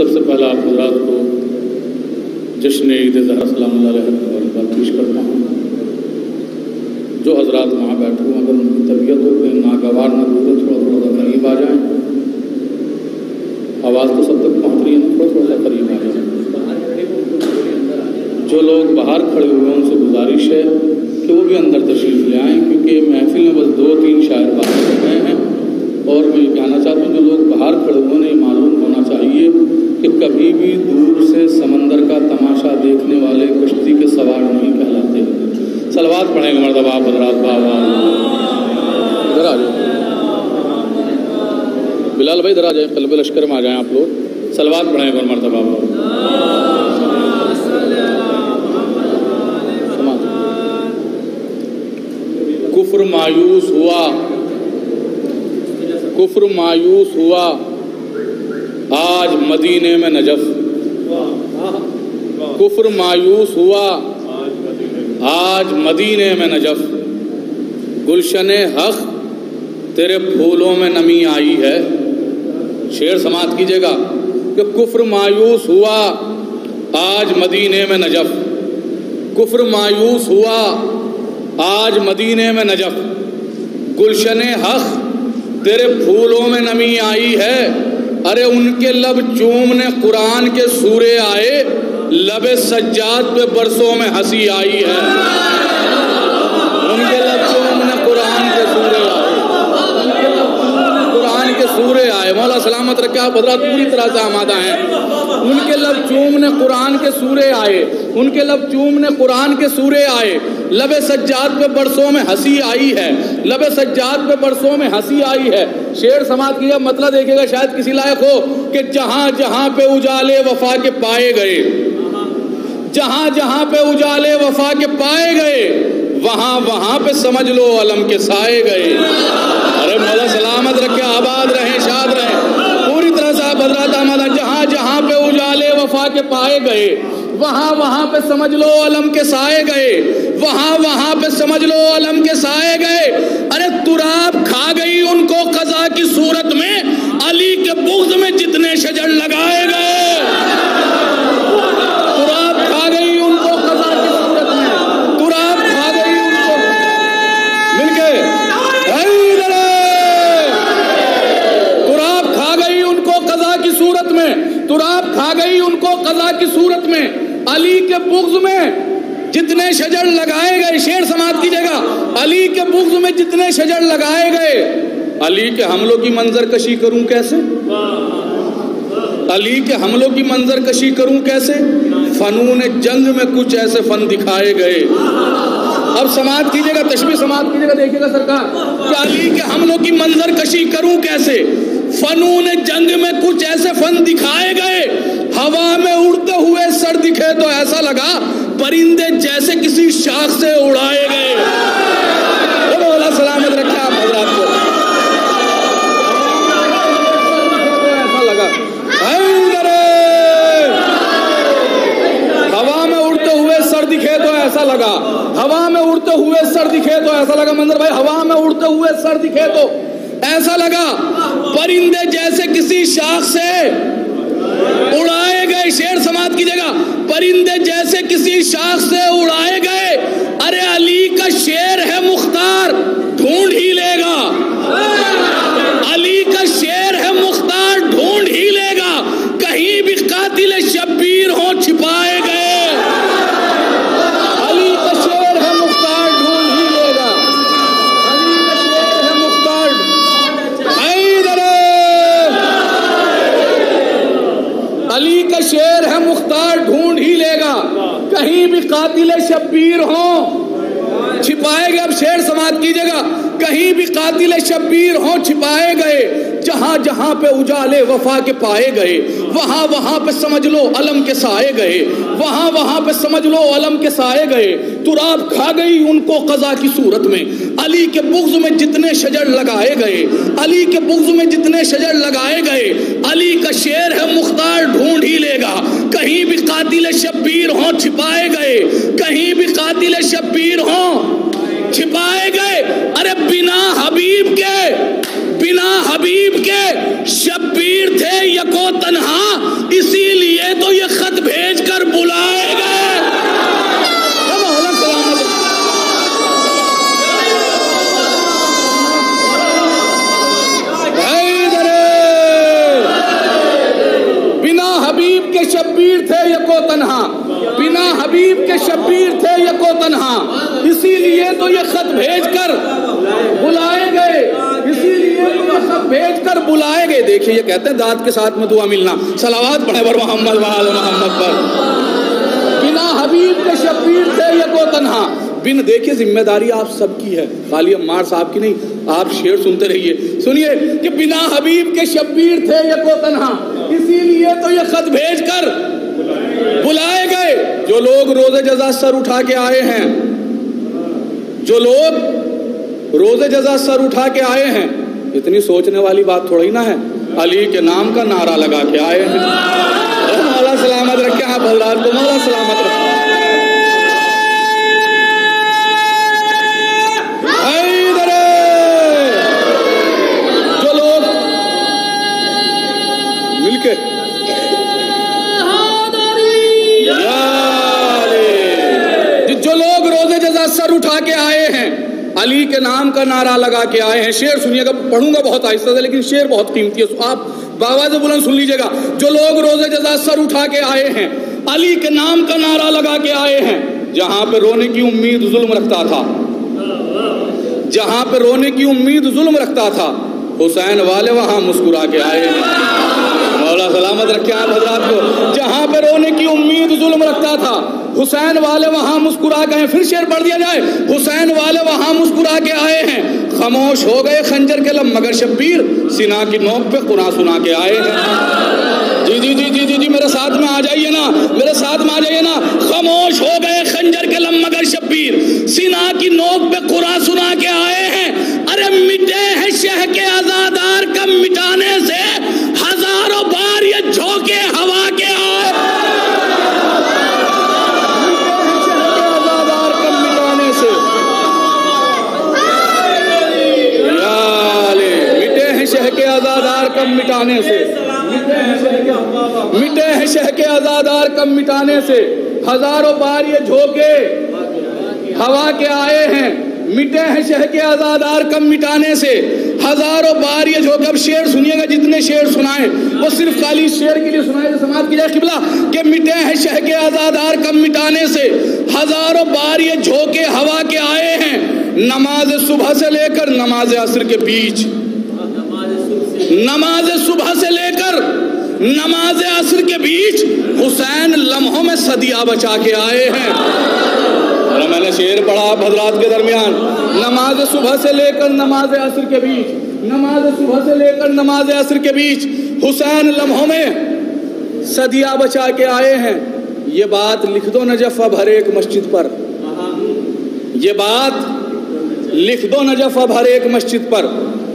سب سے پہلا آپ حضرات کو جشن عید زہرا سلام اللہ علیہ کی مبارکباد پیش کرتا ہوں۔ جو حضرات وہاں بیٹھے ہوئے اگر ان کی طبیعت ہو کہ ناگوار نہ گزرے تھوڑا سا قریب آ جائیں، آواز تو سب تک پہنچ رہی ہے نا، تھوڑا سا قریب آ جائیں۔ جو لوگ باہر کھڑے ہوئے ہیں ان سے گزارش ہے کہ وہ بھی اندر تشریف لے آئیں، کیونکہ محفل میں بس 2-3 شاعر بات کر رہے ہیں، اور میں یہ کہنا چاہتا ہوں جو لوگ باہر کھڑے ہوئے ہیں یہ معلوم ہونا چاہیے کہ کبھی بھی دور سے سمندر کا تماشا دیکھنے والے کشتی کے سوار نہیں کہلاتے۔ صلوات پڑھیں گے مرتبہ آپ حضرات بابا ادھر آ جائیں، بلال بھائی ادھر آ جائیں، قلب لشکر میں آ جائیں آپ لوگ، صلوات پڑھیں گے مرتبہ کفر مایوس ہوا، کفر مایوس ہوا آج مدینے میں نجف، کفر مایوس ہوا آج مدینے میں نجف، گلشن حق تیرے پھولوں میں نمی آئی ہے۔ شعر سماعت کیجیے گا کہ کفر مایوس ہوا آج مدینے میں نجف، کفر مایوس ہوا آج مدینے میں نجف، گلشن حق تیرے پھولوں میں نمی آئی ہے۔ ارے ان کے لب چومنے قرآن کے سورے آئے، لب سجاد پہ برسوں میں ہنسی آئی ہے۔ ان کے لب چومنے قرآن کے سورے آئے، ان کے لب چومنے قرآن کے سورے آئے، مولا سلامت رکھے آپ حضرات پوری طرح سے آمادہ ہیں۔ ان کے لب چومنے قرآن کے سورے آئے، ان کے لب چومنے قرآن کے سورے آئے، لب سجاد پہ برسوں میں ہنسی آئی ہے، لب سجاد پہ برسوں میں ہنسی آئی ہے۔ شعر سماعت کیجیے، مطلب دیکھیے گا شاید کسی لائق ہو کہ جہاں جہاں پہ اجالے وفا کے پائے گئے، جہاں جہاں پہ اجالے وفا کے پائے گئے، وہاں وہاں پہ سمجھ لو علم کے سائے گئے۔ ارے مولا سلامت رکھے، آباد رہیں، شاد رہیں، پوری طرح سے آپ حضرات آمادہ۔ جہاں جہاں پہ اجالے وفا کے پائے گئے، وہاں وہاں پہ سمجھ لو علم کے سائے گئے، وہاں وہاں پہ سمجھ لو علم کے سائے گئے۔ ارے تراب کھا گئی ان کو قضا کی صورت میں، علی کے بغض میں جتنے شجر لگائے گئے۔ تراب کھا گئی ان کو قضا کی صورت میں، تراب کھا گئی ان کو مل کے تراب کھا گئی ان کو قضا کی صورت میں، تراب کھا گئی ان کو قضا کی صورت میں، علی کے بغض میں جتنے شجر لگائے گئے۔ شعر سماعت کیجیے گا، علی کے بغض میں جتنے شجر لگائے گئے۔ علی کے حملوں کی منظر کشی کروں کیسے، علی کے حملوں کی منظر کشی کروں کیسے، فنون جنگ میں کچھ ایسے فن دکھائے گئے۔ اب سماعت کیجیے گا، تشبیہ سماعت کیجیے گا، دیکھیے گا سرکار کہ علی کے حملوں کی منظر کشی کروں کیسے، فنون جنگ میں کچھ ایسے فن دکھائے گئے۔ ہوا میں اڑتے ہوئے سر دکھے تو ایسا لگا پرندے جیسے کسی شاخ سے اڑائے گئے۔ مولا سلامت رکھے آپ حضرات کو، ایسا لگا ہوا میں اڑتے ہوئے سر دکھے تو ایسا لگا، ہوا میں اڑتے ہوئے سر دکھے تو ایسا لگا، منظر بھائی ہوا میں اڑتے ہوئے سر دکھے تو ایسا لگا پرندے جیسے کسی شاخ سے اڑائے گئے۔ شعر سماعت کیجیے گا، پرندے جیسے کسی شاخ سے اڑائے گئے۔ ارے علی کا شعر ہے مختار ڈھونڈ ہی لے گا، علی کا شعر ہے مختار ڈھونڈ ہی لے گا، کہیں بھی قاتل شبیر ہوں چھپائے گئے۔ علی کا شعر ہے مختار ڈھونڈ ہی لے گا، علی کا شعر ہے مختار علی کا شعر ہے مختار ڈھونڈ ہی لے گا، کہیں بھی قاتل شبیر ہوں چھپائے گئے۔ اب شعر سماعت کیجیے گا، کہیں بھی قاتل شبیر ہوں چھپائے گئے، جہاں جہاں پہ اجالے وفا کے پائے گئے، وہاں وہاں پہ سمجھ لو علم کے سائے گئے، وہاں وہاں پہ سمجھ لو علم کے سائے گئے۔ تراب کھا گئی ان کو قضا کی صورت میں، علی کے بغض میں جتنے شجر لگائے گئے، علی کے بغض میں جتنے شجر لگائے گئے۔ علی کا شعر ہے مختار ڈھونڈ ہی لے گا، کہیں بھی قاتل شبیر ہوں چھپائے گئے، کہیں بھی قاتل شبیر ہوں چھپائے گئے۔ ارے بنا حبیب کے شبیر تھے یکو تنہا، اسی حبیب کے شبیر تھے یکو تنہا، اسی لیے تو یہ خط بھیج کر بلائے گئے، اسی لیے تو یہ خط بھیج کر بلائے گئے۔ دیکھیے یہ کہتے ہیں داد کے ساتھ میں دعا ملنا، صلوات پڑھے بر محمد وآل محمد پر۔ بنا حبیب کے شبیر تھے یکو تنہا، بن دیکھیے ذمہ داری آپ سب کی ہے، خالی عمار صاحب کی نہیں، آپ شعر سنتے رہیے، سنیے کہ بنا حبیب کے شبیر تھے یکو تنہا، اسی لیے تو یہ خط بھیج کر بلائے گئے۔ جو لوگ روز جزا سر اٹھا کے آئے ہیں، جو لوگ روز جزا سر اٹھا کے آئے ہیں، اتنی سوچنے والی بات تھوڑی نہ ہے، علی کے نام کا نعرہ لگا کے آئے ہیں۔ مولا سلامت رکھے آپ حضرات کو، مولا سلامت رکھے۔ جو لوگ مل کے جو لوگ روزے جزا سر اٹھا کے آئے ہیں، علی کے نام کا نعرہ لگا کے آئے ہیں۔ شعر سنیے گا، پڑھوں گا بہت آہستہ سے لیکن شعر بہت قیمتی ہے، آپ باواز بلند سن لیجیے گا۔ جو لوگ روزے جزا سر اٹھا کے آئے ہیں، علی کے نام کا نعرہ لگا کے آئے ہیں، جہاں پہ رونے کی امید ظلم رکھتا تھا، جہاں پہ رونے کی امید ظلم رکھتا تھا، حسین والے وہاں مسکرا کے آئے ہیں۔ مولا سلامت رکھے آپ حضرات کو۔ جہاں پہ رونے کی امید ظلم رکھتا تھا، حسین والے وہاں مسکرا کے آئے۔ پھر شعر پڑھ دیا جائے، حسین والے وہاں مسکرا کے آئے ہیں، خاموش ہو گئے خنجر کے لب مگر شبیر سینا کی نوک پہ قرآن سنا کے آئے ہیں۔ جی جی جی جی جی جی میرے ساتھ میں آ جائیے نا، میرے ساتھ میں آ جائیے نا۔ خاموش ہو گئے خنجر کے لب مگر شبیر سینا کی نوک پہ قرآن سنا کے آئے ہیں۔ ارے مٹے ہیں شہ کے عزادار کم مٹانے سے، ہزاروں بار یہ جھونکے ہوا کے آئے۔ شہ کے آزادار کم مٹانے سے، مٹے ہیں شہ کے آزادار کم مٹانے سے، ہزاروں بار یہ جھونکے ہوا کے آئے ہیں۔ مٹے ہیں شہ کے آزادار کم مٹانے سے، ہزاروں بار یہ جھونکے۔ اب شعر سنیے گا، جتنے شعر سنائیں وہ صرف خالی شعر کے لیے سنائے، سماعت کی جائے قبلہ کہ مٹے ہیں شہ کے آزادار کم مٹانے سے، ہزاروں بار یہ جھونکے ہوا کے آئے ہیں۔ نماز صبح سے لے کر نماز عصر کے بیچ، نماز صبح سے لے کر نماز عصر کے بیچ حسین لمحوں میں صدیہ بچا کے آئے ہیں۔ اور میں نے شعر پڑھا آپ حضرات کے درمیان، نماز صبح سے لے کر نماز عصر کے بیچ، نماز صبح سے لے کر نماز عصر کے بیچ حسین لمحوں میں صدیہ بچا کے آئے ہیں۔ یہ بات لکھ دو نجف اب ہر ایک مسجد پر، یہ بات لکھ دو نجف اب ہر ایک مسجد پر،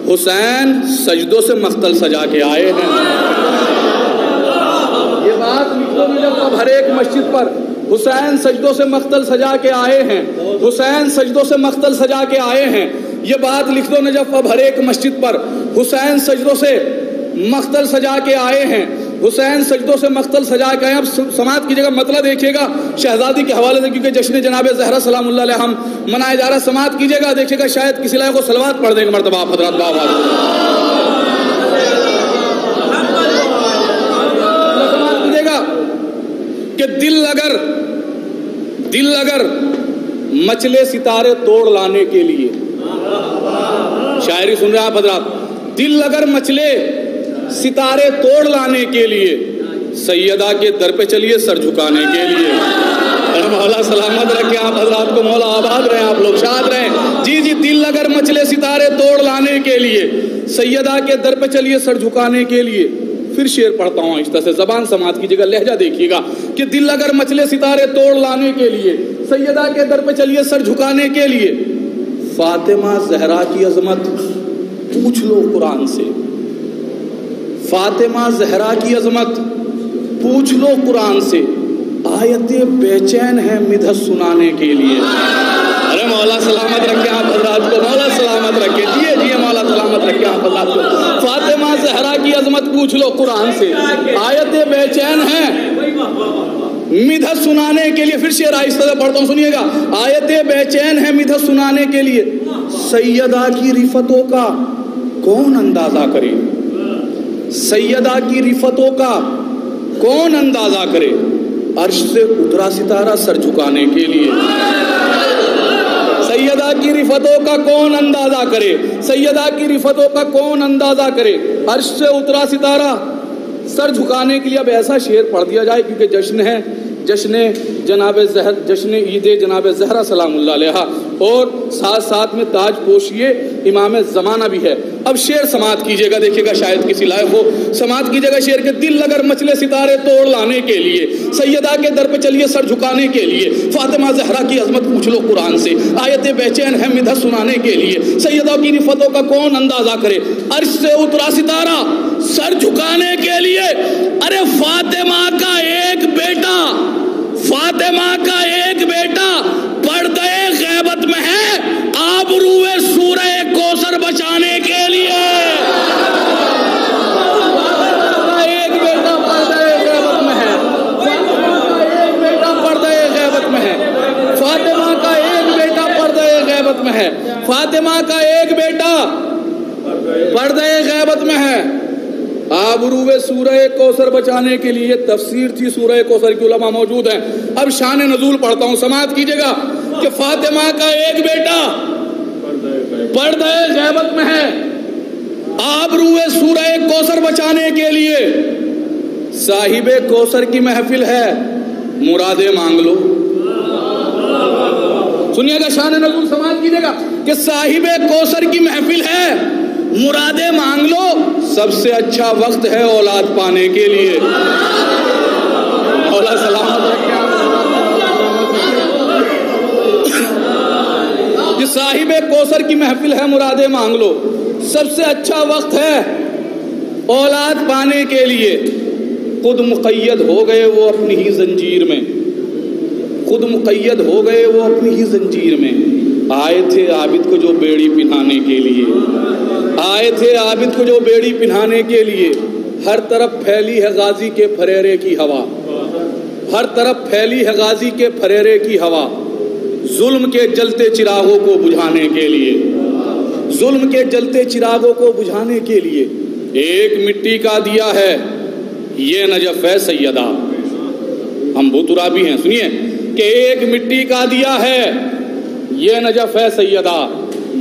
حسین سجدوں سے مختل سجا کے آئے ہیں۔ یہ بات لکھ دو نجف اب ہر ایک مسجد پر، حسین سجدوں سے مختل سجا کے آئے ہیں، حسین سجدوں سے مختل سجا کے آئے ہیں۔ یہ بات لکھ دو نجف اب ہر ایک مسجد پر، حسین سجدوں سے مختل سجا کے آئے ہیں، حسین سجدوں سے مختل سجا کے آئے ہیں۔ اب سماعت کیجیے گا، مطلب دیکھیے گا شہزادی کے حوالے سے، کیونکہ جشن جناب زہرا سلام اللہ علیہ ہم منایا جا رہا ہے۔ سماعت کیجیے گا، دیکھیے گا شاید کسی لائق کو صلوات پڑھ دیں گے مرتبہ آپ حضرات باواز۔ سماعت کیجیے گا کہ دل اگر مچلے ستارے توڑ لانے کے لیے، شاعری سن رہے ہیں آپ حضرات، دل اگر مچلے ستارے توڑ لانے کے لیے، سیدہ کے در پہ چلیے سر جھکانے کے لیے۔ مولا سلامت رکھے آپ حضرات کو، مولا آباد رہیں، آپ لوگ شاد رہیں۔ جی جی، دل اگر مچلے ستارے توڑ لانے کے لیے، سیدہ کے در پہ چلیے سر جھکانے کے لیے۔ پھر شعر پڑھتا ہوں آہستہ سے، زبان سماعت کیجیے گا، لہجہ دیکھیے گا کہ دل اگر مچلے ستارے توڑ لانے کے لیے، سیدہ کے در پہ چلیے سر جھکانے کے لیے، فاطمہ زہرا کی عظمت پوچھ لو قرآن سے، فاطمہ زہرا کی عظمت پوچھ لو قرآن سے، آیتیں بے چین ہیں مدحت سنانے کے لیے۔ ارے مولا سلامت رکھے آپ حضرات کو، مولا سلامت رکھے، جیے جیے مولا سلامت رکھے آپ حضرات کو۔ فاطمہ زہرا کی عظمت پوچھ لو قرآن سے، آیتیں بے چین ہیں مدحت سنانے کے لیے۔ پھر شعر آہستہ سے پڑھتا ہوں، سنیے گا، آیتیں بے چین ہیں مدحت سنانے کے لیے، سیدہ کی رفتوں کا کون اندازہ کرے، سیدہ کی رفتوں کا کون اندازہ کرے، عرش سے اترا ستارہ سر جھکانے کے لیے. سیدہ کی رفتوں کا کون اندازہ کرے, سیدہ کی رفتوں کا کون اندازہ کرے. عرش سے اترا ستارہ سر جھکانے کے لیے. اب ایسا شعر پڑھ دیا جائے کیونکہ جشن ہے, جشن عید جناب زہرا سلام اللہ علیہا, اور ساتھ ساتھ میں تاج پوشیے امام زمانہ بھی ہے. اب شعر سماعت کیجئے گا, دیکھیے گا شاید کسی لائق ہو. سماعت کیجئے گا شعر کے. دل اگر مچلے ستارے توڑ لانے کے لیے, سیدہ کے در پہ چلیے سر جھکانے کے لیے. فاطمہ زہرا کی عظمت پوچھ لو قرآن سے, آیت بے چین ہے مدح سنانے کے لیے. سیدہ کی رفتوں کا کون اندازہ کرے. عرش سے اترا ستارہ سر جھکانے کے لیے. ارے فاطمہ کا ایک بیٹا, فاطمہ کا ایک بیٹا پردے غیبت میں ہے, آبروئے سورہ کوثر بچانے کے لیے. ایک بیٹا پردے غیبت میں ہے, ایک بیٹا پردے غیبت میں ہے. فاطمہ کا ایک بیٹا پردے غیبت میں ہے. فاطمہ کا ایک بیٹا پردے غیبت میں ہے, آبروئے سورہ کوثر بچانے کے لیے. تفسیر تھی سورہ کوثر کی, علماء موجود ہیں. اب شان نزول پڑھتا ہوں, سماعت کیجئے گا کہ فاطمہ کا ایک بیٹا پردہ غیبت میں ہے, آبروئے سورہ کوثر بچانے کے لیے. صاحب کوثر کی محفل ہے, مرادیں مانگ لو. سنیے گا, شان نزول سماعت کیجئے گا کہ صاحب کوثر کی محفل ہے, مرادیں مانگ لو. سب سے اچھا وقت ہے اولاد پانے کے لیے. اولاد سلامت رکھے. یہ صاحب کوثر کی محفل ہے, مرادیں مانگ لو. سب سے اچھا وقت ہے اولاد پانے کے لیے. خود مقید ہو گئے وہ اپنی ہی زنجیر میں, خود مقید ہو گئے وہ اپنی ہی زنجیر میں. آئے تھے عابد کو جو بیڑی پہنانے کے لیے, آئے تھے عابد کو جو بیڑی پہنانے کے لیے. ہر طرف پھیلی ہے غازی کے پھریرے کی ہوا, ہر طرف پھیلی ہے غازی کے پھریرے کی ہوا. ظلم کے جلتے چراغوں کو بجھانے کے لیے, ظلم کے جلتے چراغوں کو بجھانے کے لیے. ایک مٹی کا دیا ہے یہ نجف ہے سیدہ. ہم بھوترابی ہیں, سنیے کہ ایک مٹی کا دیا ہے یہ نجف ہے سیدہ.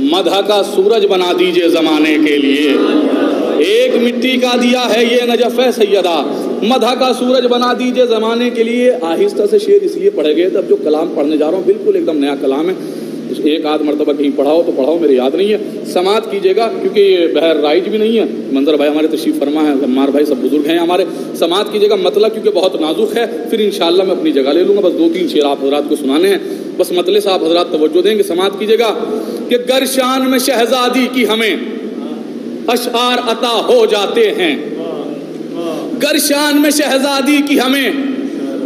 مدح کا سورج بنا دیجئے زمانے کے لیے. ایک مٹی کا دیا ہے یہ نجف ہے سیدہ, مدح کا سورج بنا دیجئے زمانے کے لیے. آہستہ سے شعر اس لیے پڑھے گئے, تب جو کلام پڑھنے جا رہا ہوں بالکل ایک دم نیا کلام ہے. ایک آدھ مرتبہ کہیں پڑھاؤ تو پڑھاؤ, میرے یاد نہیں ہے. سماعت کیجئے گا کیونکہ یہ بہر رائج بھی نہیں ہے. منظر بھائی ہمارے تشریف فرما ہے, عمار بھائی سب بزرگ ہیں ہمارے. سماعت کیجئے گا, مطلب کیونکہ بہت نازک ہے, پھر انشاءاللہ میں اپنی جگہ لے لوں گا. بس 2-3 شعر آپ حضرات کو سنانے ہیں, بس مطلب سے آپ حضرات توجہ دیں گے. سماعت کیجئے گا کہ گر شان میں شہزادی کی ہمیں اشعار عطا ہو جاتے ہیں, گر شان میں شہزادی کی ہمیں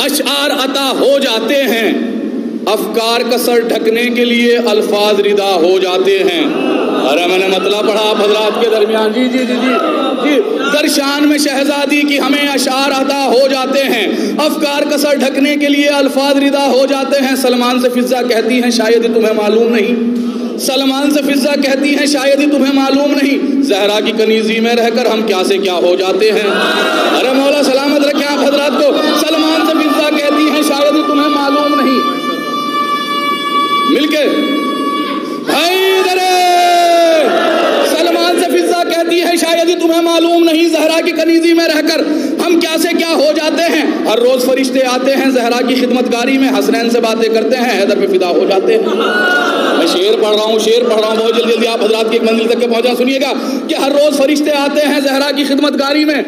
اشعار عطا ہو جاتے ہیں. افکار کا سر ڈھکنے کے لیے الفاظ ردا ہو جاتے ہیں. ارے میں نے مطلب پڑھا آپ حضرات کے درمیان. جی جی جی جی جی. گر شان میں شہزادی کی ہمیں اشعار عطا ہو جاتے ہیں, افکار کا سر ڈھکنے کے لیے الفاظ ردا ہو جاتے ہیں. سلمان سے فضا کہتی ہیں شاید ہی تمہیں معلوم نہیں, سلمان سے فضا کہتی ہیں شاید ہی تمہیں معلوم نہیں. زہرا کی کنیزی میں رہ کر ہم کیا سے کیا ہو جاتے ہیں. ارے مولا سلامت رکھیں آپ حضرات کو. سلمان سے فضا کہتی ہیں شاید ہی تمہیں معلوم نہیں. مل کے سلمان سے فضا کہتی ہے شاید ہی تمہیں معلوم نہیں. زہرا کی کنیزی میں رہ کر ہم کیا سے کیا ہو جاتے ہیں. ہر روز فرشتے آتے ہیں زہرا کی خدمت گاری میں, حسنین سے باتیں کرتے ہیں, حیدر پہ فدا ہو جاتے ہیں. میں شعر پڑھ رہا ہوں بہت جلدی جلدی آپ حضرات کی ایک منزل تک کے پہنچا. سنیے گا کہ ہر روز فرشتے آتے ہیں زہرا کی خدمت گاری میں,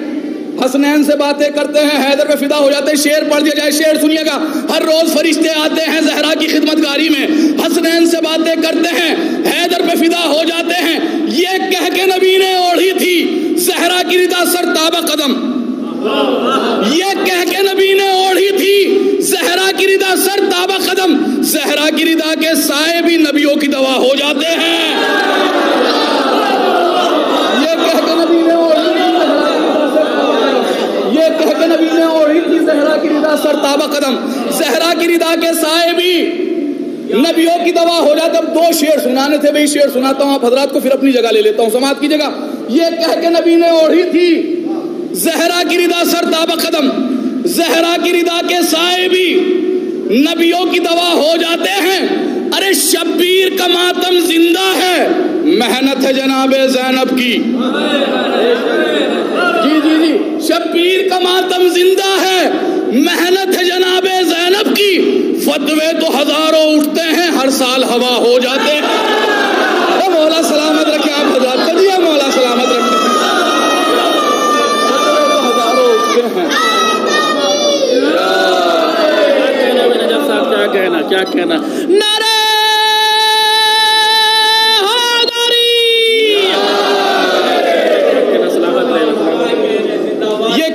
حسنین سے باتیں کرتے ہیں, حیدر پہ فدا ہو جاتے ہیں. شعر پڑھ دیا جائے, شعر سنیے گا. ہر روز فرشتے آتے ہیں زہرا کی خدمت گاری میں, حسنین سے باتیں کرتے ہیں, حیدر پہ فدا ہو جاتے ہیں. یہ کہہ کے نبی نے اوڑھی تھی زہرا کی ردا سر تابہ قدم, یہ کہہ کے نبی نے اوڑھی تھی زہرا کی ردا سر تابہ قدم. زہرا کی ردا کے سائے بھی نبیوں کی دوا ہو جاتے ہیں. یہ کہہ کے نبی نے اوڑھی تھی زہرا کی ردا سر تابہ قدم. زہرا کی ردا کے سائے بھی نبیوں کی دوا ہو جاتے. اب 2 شعر سنانے تھے, بھئی شعر سناتا ہوں آپ حضرات کو, پھر اپنی جگہ لے لیتا ہوں. سماعت کیجئے گا. یہ کہہ کے نبی نے اوڑھی تھی زہرا کی ردا سر تابہ قدم, زہرا کی رضا کے سائے بھی نبیوں کی دوا ہو جاتے ہیں. ارے شبیر کا ماتم زندہ ہے، محنت ہے جناب زینب کی. جی شبیر کا ماتم زندہ ہے، محنت ہے جناب زینب کی. فتوے تو ہزاروں اٹھتے ہیں، ہر سال ہوا ہو جاتے ہیں. مولا سلامت رکھے آپ حضرات کو دیا، مولا سلامت رکھے. فتوے تو ہزاروں اٹھتے ہیں. کیا کہنا نعرہ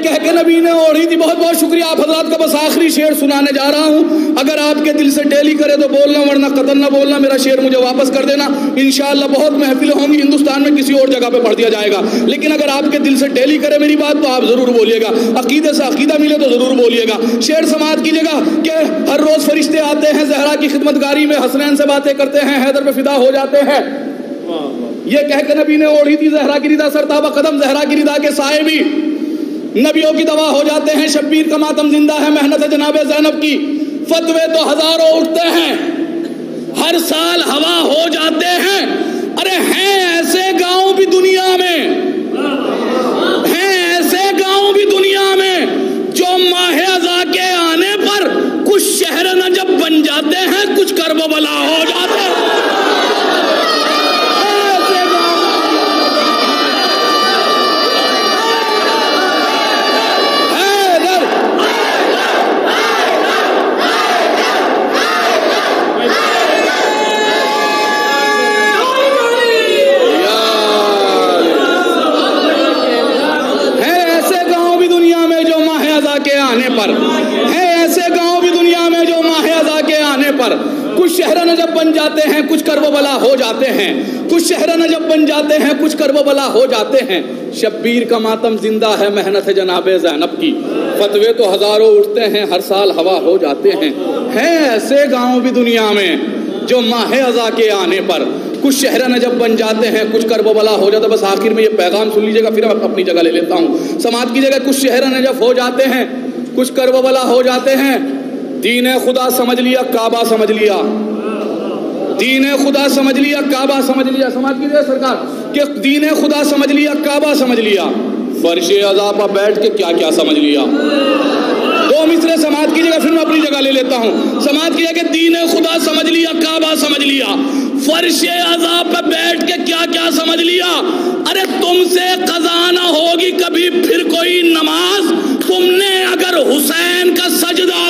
کہہ کے نبی نے اوڑھی تھی. بہت بہت شکریہ آپ حضرات کا. بس آخری شعر سنانے جا رہا ہوں. اگر آپ کے دل سے ڈیلی کرے تو بولنا، ورنہ قطن نہ بولنا. میرا شعر مجھے واپس کر دینا. انشاءاللہ بہت محفلیں ہوں گی ہندوستان میں، کسی اور جگہ پہ پڑھ دیا جائے گا. لیکن اگر آپ کے دل سے ڈیلی کرے میری بات تو آپ ضرور بولیے گا. عقیدے سے عقیدہ ملے تو ضرور بولیے گا. شعر سماعت کیجیے گا کہ ہر روز فرشتے آتے ہیں زہرا کی خدمت گاری میں، حسنین سے باتیں کرتے ہیں، حیدر پہ فدا ہو جاتے ہیں. یہ کہہ کے نبی نے اوڑھی تھی زہرا کی رضا، سرتابہ قدم زہرا کی رضا کے سائے بھی نبیوں کی دوا ہو جاتے ہیں. شبیر کا ماتم زندہ ہے، محنت ہے جناب زینب کی. فتوے تو ہزاروں اٹھتے ہیں، ہر سال ہوا ہو جاتے ہیں. ارے ہیں ایسے گاؤں بھی دنیا میں، ہیں ایسے گاؤں بھی دنیا میں جو ماہ اذا کے آنے پر کچھ شہر نجب بن جاتے ہیں، کچھ کرب و بلا ہو جاتے ہیں. کچھ شہر نجب بن جاتے ہیں، کچھ کرب و بلا ہو جاتے ہیں. کچھ شہر نجب بن جاتے ہیں، کچھ کرب و بلا ہو جاتے ہیں. شبیر کا ماتم زندہ ہے، محنت ہے جناب زینب کی. فتوے تو ہزاروں اٹھتے ہیں، ہر سال ہوا ہو جاتے ہیں. ہیں ایسے گاؤں بھی دنیا میں جو ماہ اذا کے آنے پر کچھ شہر نجب بن جاتے ہیں، کچھ کرب و بلا ہو جاتا ہے. بس آخر میں یہ پیغام سن لیجیے گا، پھر میں اپنی جگہ لے لیتا ہوں. سماعت کیجیے گا. کچھ شہر نجب ہو جاتے ہیں، کچھ کرب و بلا ہو جاتے ہیں. دین خدا سمجھ لیا، کعبہ سمجھ لیا. دین خدا سمجھ لیا، کعبہ سمجھ لیا. سماعت کیجیے سرکار کہ دین خدا سمجھ لیا، کعبہ سمجھ لیا. فرش عزا پر بیٹھ کے کیا کیا سمجھ لیا. دو مصرے سماعت کیجیے گا، پھر میں اپنی جگہ لے لیتا ہوں. سماعت کیجیے کہ دین خدا سمجھ لیا، کعبہ سمجھ لیا. فرش عزا پہ بیٹھ کے کیا کیا سمجھ لیا. ارے تم سے قضا نہ ہوگی کبھی پھر کوئی نماز. تم نے اگر حسین کا سجدہ